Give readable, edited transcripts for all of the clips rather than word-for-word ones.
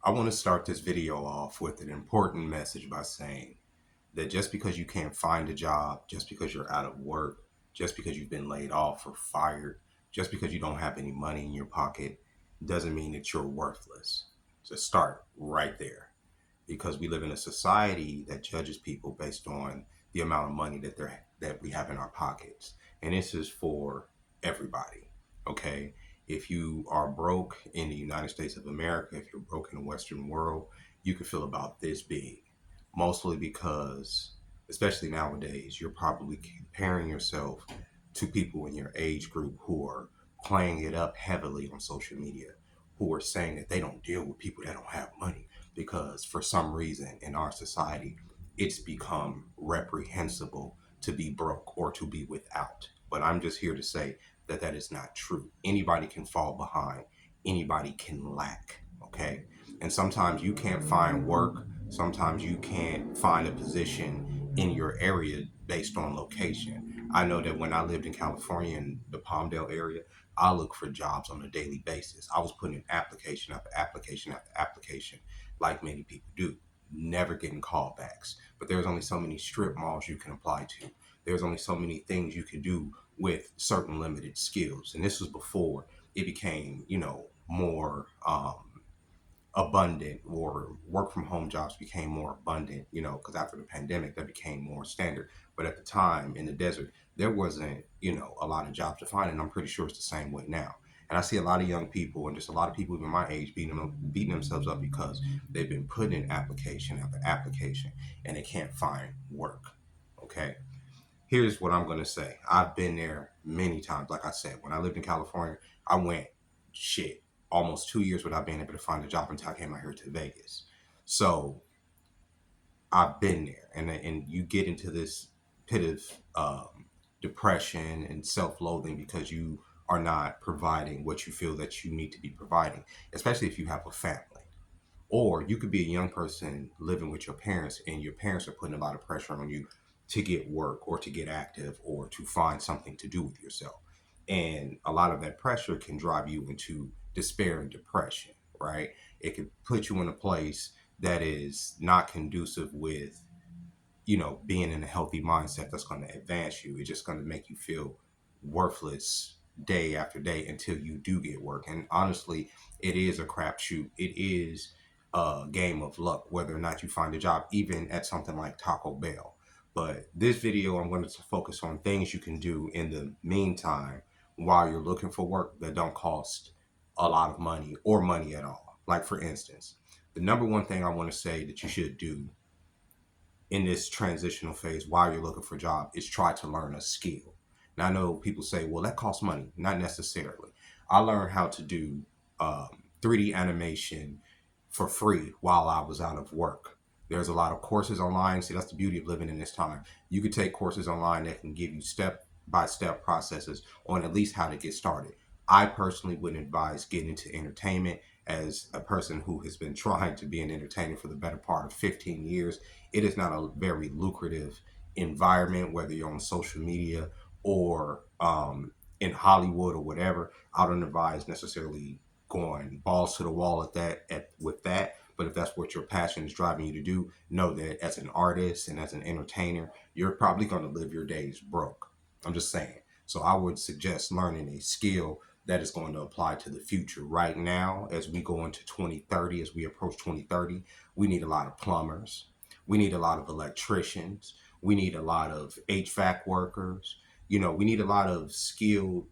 I want to start this video off with an important message by saying that just because you can't find a job, just because you're out of work, just because you've been laid off or fired, just because you don't have any money in your pocket, doesn't mean that you're worthless. So start right there because we live in a society that judges people based on the amount of money that we have in our pockets. And this is for everybody. Okay. If you are broke in the United States of America, if you're broke in the Western world, you can feel about this big. Mostly because, especially nowadays, you're probably comparing yourself to people in your age group who are playing it up heavily on social media, who are saying that they don't deal with people that don't have money because for some reason in our society, it's become reprehensible to be broke or to be without. But I'm just here to say that that is not true. Anybody can fall behind, anybody can lack, okay? And sometimes you can't find work, sometimes you can't find a position in your area based on location. I know that when I lived in California in the Palmdale area, I look for jobs on a daily basis. I was putting in application after application after application like many people do, never getting callbacks. But there's only so many strip malls you can apply to. There's only so many things you can do with certain limited skills. And this was before it became, more abundant, or work from home jobs became more abundant, because after the pandemic, that became more standard. But at the time in the desert, there wasn't, a lot of jobs to find. And I'm pretty sure it's the same way now. And I see a lot of young people and just a lot of people even my age beating themselves up because they've been putting in application after application and they can't find work. Okay. Here's what I'm going to say. I've been there many times. Like I said, when I lived in California, I went shit almost 2 years without being able to find a job until I came out here to Vegas. So I've been there, and you get into this pit of depression and self-loathing because you are not providing what you feel that you need to be providing, especially if you have a family. Or you could be a young person living with your parents, and your parents are putting a lot of pressure on you to get work or to get active or to find something to do with yourself. And a lot of that pressure can drive you into despair and depression, right? It could put you in a place that is not conducive with, being in a healthy mindset that's going to advance you. It's just going to make you feel worthless day after day until you do get work. And honestly, it is a crapshoot. It is a game of luck whether or not you find a job, even at something like Taco Bell. But this video, I'm going to focus on things you can do in the meantime while you're looking for work that don't cost a lot of money or money at all. Like, for instance, the number one thing I want to say that you should do in this transitional phase while you're looking for a job is try to learn a skill. Now, I know people say, well, that costs money. Not necessarily. I learned how to do 3D animation for free while I was out of work. There's a lot of courses online. See, that's the beauty of living in this time. You can take courses online that can give you step by step processes on at least how to get started. I personally would advise getting into entertainment. As a person who has been trying to be an entertainer for the better part of 15 years, it is not a very lucrative environment, whether you're on social media or in Hollywood or whatever. I don't advise necessarily going balls to the wall with that. But if that's what your passion is driving you to do, know that as an artist and as an entertainer, you're probably going to live your days broke. I'm just saying. So I would suggest learning a skill that is going to apply to the future. Right now, as we go into 2030, as we approach 2030, we need a lot of plumbers. We need a lot of electricians. We need a lot of HVAC workers. We need a lot of skilled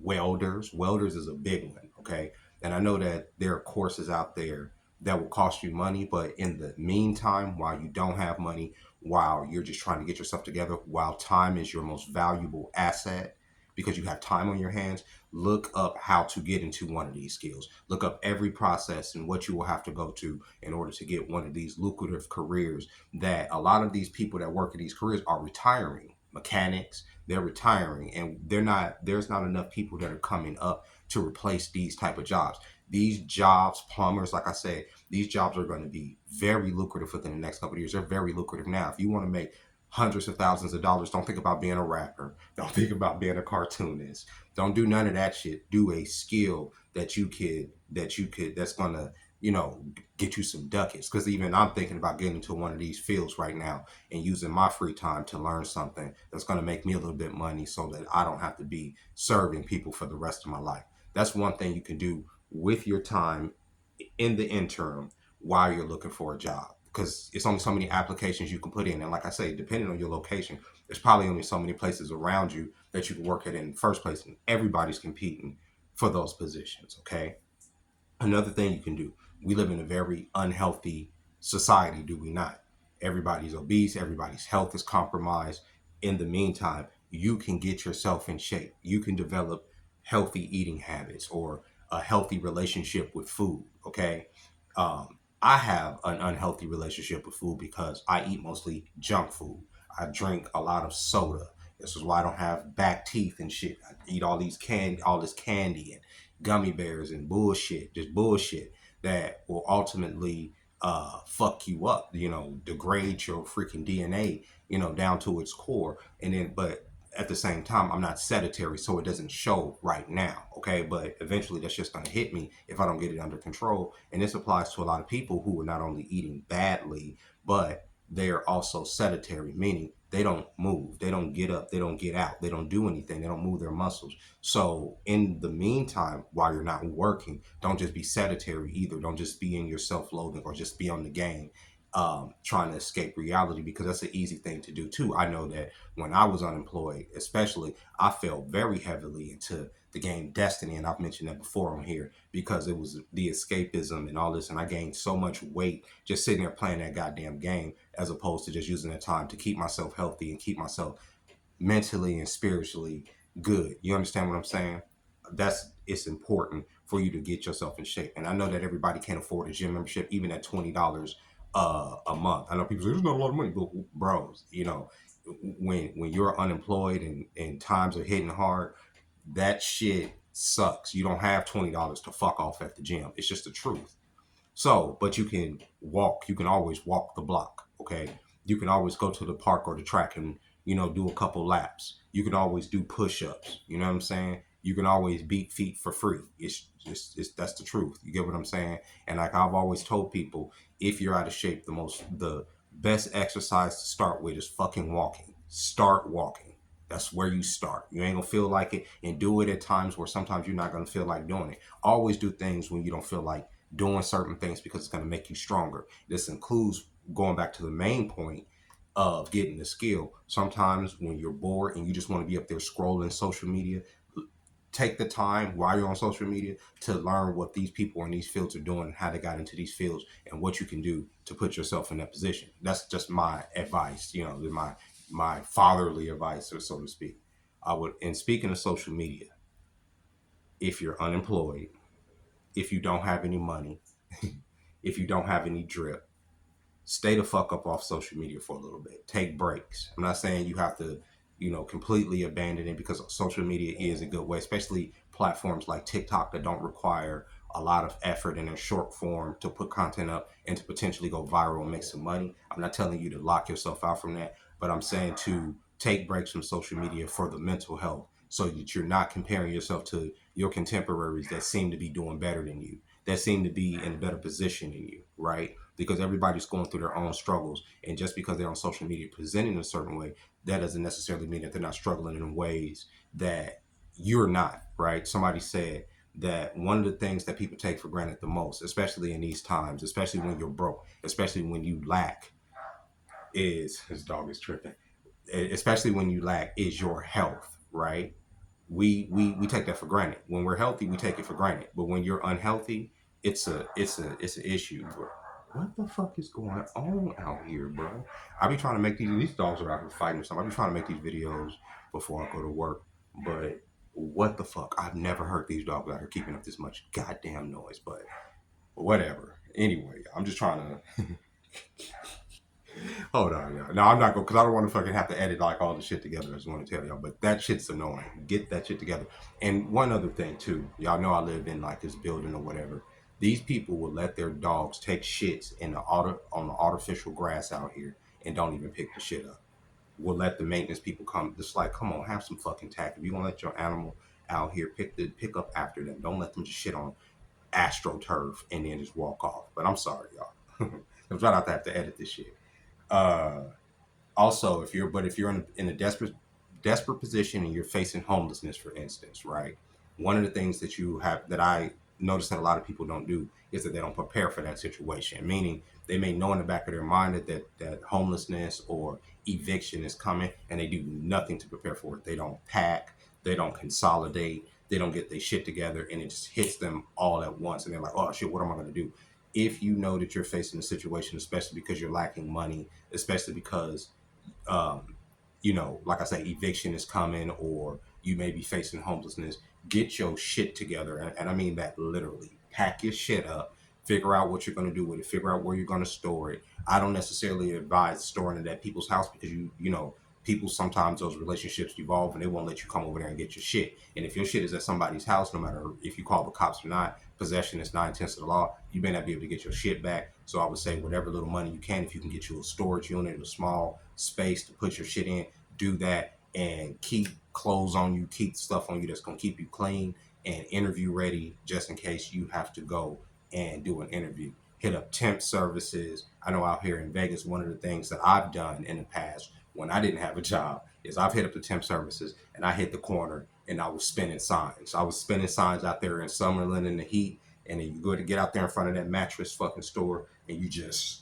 welders. Welders is a big one, okay? And I know that there are courses out there that will cost you money, but in the meantime, while you don't have money, while you're just trying to get yourself together, while time is your most valuable asset because you have time on your hands, look up how to get into one of these skills. Look up every process and what you will have to go to in order to get one of these lucrative careers that a lot of these people that work in these careers are retiring. Mechanics, they're retiring, and there's not enough people that are coming up to replace these type of jobs. These jobs, plumbers, like I said, these jobs are going to be very lucrative within the next couple of years. They're very lucrative now. If you want to make hundreds of thousands of dollars, don't think about being a rapper. Don't think about being a cartoonist. Don't do none of that shit. Do a skill that's gonna get you some ducats. Because even I'm thinking about getting into one of these fields right now and using my free time to learn something that's going to make me a little bit money so that I don't have to be serving people for the rest of my life. That's one thing you can do with your time in the interim while you're looking for a job, because it's only so many applications you can put in. And like I say, depending on your location, there's probably only so many places around you that you can work at in the first place. And everybody's competing for those positions. Okay. Another thing you can do, we live in a very unhealthy society, do we not? Everybody's obese, everybody's health is compromised. In the meantime, you can get yourself in shape. You can develop healthy eating habits or a healthy relationship with food. Okay. I have an unhealthy relationship with food because I eat mostly junk food. I drink a lot of soda. This is why I don't have back teeth and shit. I eat all this candy and gummy bears and bullshit, just bullshit that will ultimately fuck you up, degrade your freaking DNA, down to its core. And then, but at the same time, I'm not sedentary, so it doesn't show right now. Okay. But eventually that's just going to hit me if I don't get it under control. And this applies to a lot of people who are not only eating badly, but they're also sedentary, meaning they don't move, they don't get up, they don't get out, they don't do anything, they don't move their muscles. So in the meantime, while you're not working, don't just be sedentary either. Don't just be in your self-loathing or just be on the game, trying to escape reality, because that's an easy thing to do too. I know that when I was unemployed, especially, I fell very heavily into the game Destiny, and I've mentioned that before on here, because it was the escapism and all this, and I gained so much weight just sitting there playing that goddamn game, as opposed to just using that time to keep myself healthy and keep myself mentally and spiritually good. You understand what I'm saying? It's important for you to get yourself in shape. And I know that everybody can't afford a gym membership, even at $20 a month. I know people say it's not a lot of money, but bros, when you're unemployed and times are hitting hard, that shit sucks. You don't have $20 to fuck off at the gym. It's just the truth. So, but you can walk. You can always walk the block. Okay. You can always go to the park or the track and, do a couple laps. You can always do push ups. You know what I'm saying? You can always beat feet for free. That's the truth. You get what I'm saying? And like I've always told people, if you're out of shape, the best exercise to start with is fucking walking. Start walking. That's where you start. You ain't gonna feel like it, and do it at times where sometimes you're not gonna feel like doing it. Always do things when you don't feel like doing certain things, because it's going to make you stronger. This includes going back to the main point of getting the skill. Sometimes when you're bored and you just want to be up there scrolling social media, take the time while you're on social media to learn what these people in these fields are doing and how they got into these fields and what you can do to put yourself in that position. That's just my advice, my fatherly advice, or so to speak. I would, and speaking of social media, if you're unemployed, if you don't have any money, if you don't have any drip, stay the fuck up off social media for a little bit. Take breaks. I'm not saying you have to, completely abandon it, because social media is a good way, especially platforms like TikTok that don't require a lot of effort in a short form to put content up and to potentially go viral and make some money. I'm not telling you to lock yourself out from that, but I'm saying to take breaks from social media for the mental health, so that you're not comparing yourself to your contemporaries that seem to be doing better than you, that seem to be in a better position than you, right? Because everybody's going through their own struggles. And just because they're on social media presenting a certain way, that doesn't necessarily mean that they're not struggling in ways that you're not, right? Somebody said that one of the things that people take for granted the most, especially in these times, especially when you're broke, especially when you lack, is his dog is tripping, especially when you lack, is your health, right? We take that for granted. When we're healthy, we take it for granted. But when you're unhealthy, it's an issue, bro. What the fuck is going on out here, bro? I be trying to make these dogs are out here fighting or something. I be trying to make these videos before I go to work, but what the fuck? I've never heard these dogs out here keeping up this much goddamn noise, but whatever. Anyway, I'm just trying to hold on, y'all. No, I'm not going, because I don't want to fucking have to edit like all the shit together. I just want to tell y'all, but that shit's annoying. Get that shit together. And one other thing too, y'all know I live in like this building or whatever. These people will let their dogs take shits in on the artificial grass out here and don't even pick the shit up. We'll let the maintenance people come. Just like, come on, have some fucking tact. If you gonna let your animal out here, pick up after them. Don't let them just shit on astroturf and then just walk off. But I'm sorry, y'all. I'm trying not to have to edit this shit. Uh, Also, if you're in a desperate position and you're facing homelessness, for instance, right? One of the things that you have that I notice that a lot of people don't do is that they don't prepare for that situation. Meaning, they may know in the back of their mind that homelessness or eviction is coming, and they do nothing to prepare for it. They don't pack, they don't consolidate, they don't get their shit together, and it just hits them all at once, and they're like, "Oh shit, what am I going to do?" If you know that you're facing a situation, especially because you're lacking money, especially because um, like I say, eviction is coming, or you may be facing homelessness. Get your shit together, and I mean that literally. Pack your shit up. Figure out what you're going to do with it. Figure out where you're going to store it. I don't necessarily advise storing it at people's house because people sometimes those relationships evolve and they won't let you come over there and get your shit. And if your shit is at somebody's house, no matter if you call the cops or not, possession is 9/10 of the law. You may not be able to get your shit back. So I would say whatever little money you can, if you can get you a storage unit, a small space to put your shit in, do that, and keep clothes on you, keep stuff on you that's gonna keep you clean and interview ready just in case you have to go and do an interview. Hit up temp services. I know out here in Vegas, one of the things that I've done in the past when I didn't have a job is I've hit up the temp services and I hit the corner and I was spinning signs. I was spinning signs out there in Summerlin in the heat, and then you go to get out there in front of that mattress fucking store and you just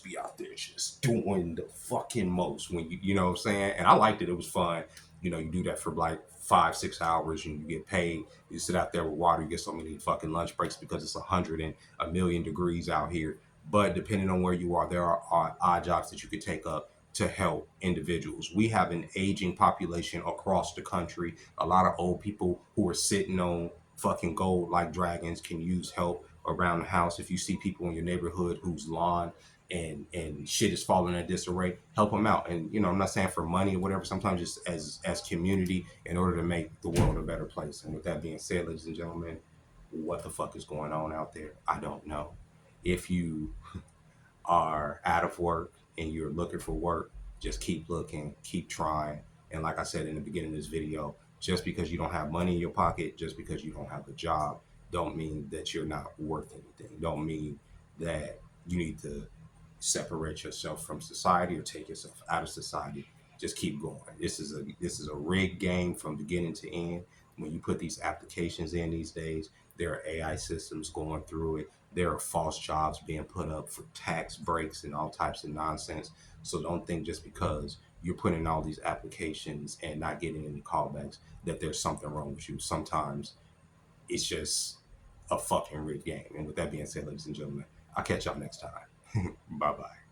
be out there just doing the fucking most when you know what I'm saying? And I liked it. It was fun. You do that for like 5-6 hours and you get paid. You sit out there with water, you get so many fucking lunch breaks because it's 100 and 1,000,000 degrees out here. But depending on where you are, there are odd jobs that you could take up to help individuals. We have an aging population across the country. A lot of old people who are sitting on fucking gold like dragons can use help around the house. If you see people in your neighborhood whose lawn and shit is falling in disarray, help them out. And I'm not saying for money or whatever. Sometimes just as community, in order to make the world a better place. And with that being said, ladies and gentlemen, what the fuck is going on out there? I don't know. If you are out of work and you're looking for work, just keep looking, keep trying. And like I said in the beginning of this video, just because you don't have money in your pocket, just because you don't have a job, don't mean that you're not worth anything. Don't mean that you need to separate yourself from society or take yourself out of society. Just keep going. This is a rigged game from beginning to end. When you put these applications in these days, there are AI systems going through it. There are false jobs being put up for tax breaks and all types of nonsense. So don't think just because you're putting in all these applications and not getting any callbacks that there's something wrong with you. Sometimes it's just a fucking rigged game. And with that being said, ladies and gentlemen, I'll catch y'all next time. Bye bye.